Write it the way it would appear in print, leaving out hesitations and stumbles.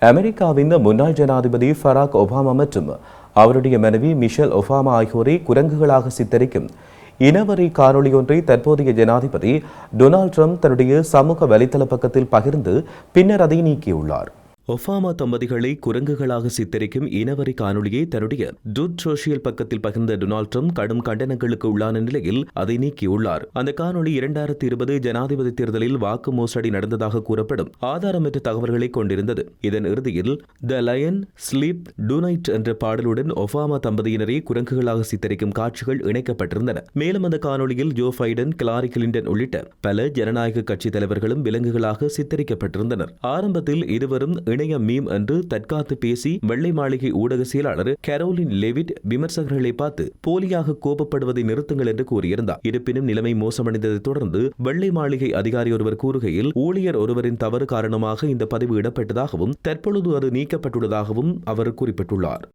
அமெரிக்காவின் முன்னாள் ஜனாதிபதி பராக் ஒபாமா மற்றும் அவருடைய மனைவி மிஷேல் ஒபாமா ஆகியோரை குரங்குகளாக சித்தரிக்கும் இனவரி காணொளி ஒன்றை தற்போதைய ஜனாதிபதி டொனால்ட் ட்ரம்ப் தன்னுடைய சமூக வலைதள பக்கத்தில் பகிர்ந்து பின்னர் அதை நீக்கியுள்ளார். ஒபாமா தம்பதிகளை குரங்குகளாக சித்தரிக்கும் இனவரி காணொலியை தன்னுடைய ட்ரூத் சோஷியல் பக்கத்தில் பகிர்ந்த டொனால்ட் ட்ரம்ப் கடும் கண்டனங்களுக்கு உள்ளான நிலையில் அதை நீக்கியுள்ளார். அந்த காணொலி 2020 ஜனாதிபதி தேர்தலில் வாக்கு மோசடி நடந்ததாக கூறப்படும் ஆதாரமற்ற தகவல்களை கொண்டிருந்தது. இதன் இறுதியில் த லயன் ஸ்லீப் டு நைட் என்ற பாடலுடன் ஒபாமா தம்பதியினரை குரங்குகளாக சித்தரிக்கும் காட்சிகள் இணைக்கப்பட்டிருந்தன. மேலும் அந்த காணொலியில் ஜோ பைடன், கிலாரி கிளின்டன் உள்ளிட்ட பல ஜனநாயக கட்சி தலைவர்களும் விலங்குகளாக சித்தரிக்கப்பட்டிருந்தனர். ஆரம்பத்தில் இருவரும் இணைய மீம் என்று தற்காத்து பேசி வெள்ளை மாளிகை ஊடக செயலாளர் கரோலின் லெவிட் விமர்சகர்களை பார்த்து போலியாக கோபப்படுவதை நிறுத்துங்கள் என்று கூறியிருந்தார். இருப்பினும் நிலைமை மோசமடைந்ததை தொடர்ந்து வெள்ளை மாளிகை அதிகாரி ஒருவர் கூறுகையில் ஊழியர் ஒருவரின் தவறு காரணமாக இந்த பதிவு இடப்பட்டதாகவும் தற்பொழுது அது நீக்கப்பட்டுள்ளதாகவும் அவர் குறிப்பிட்டுள்ளார்.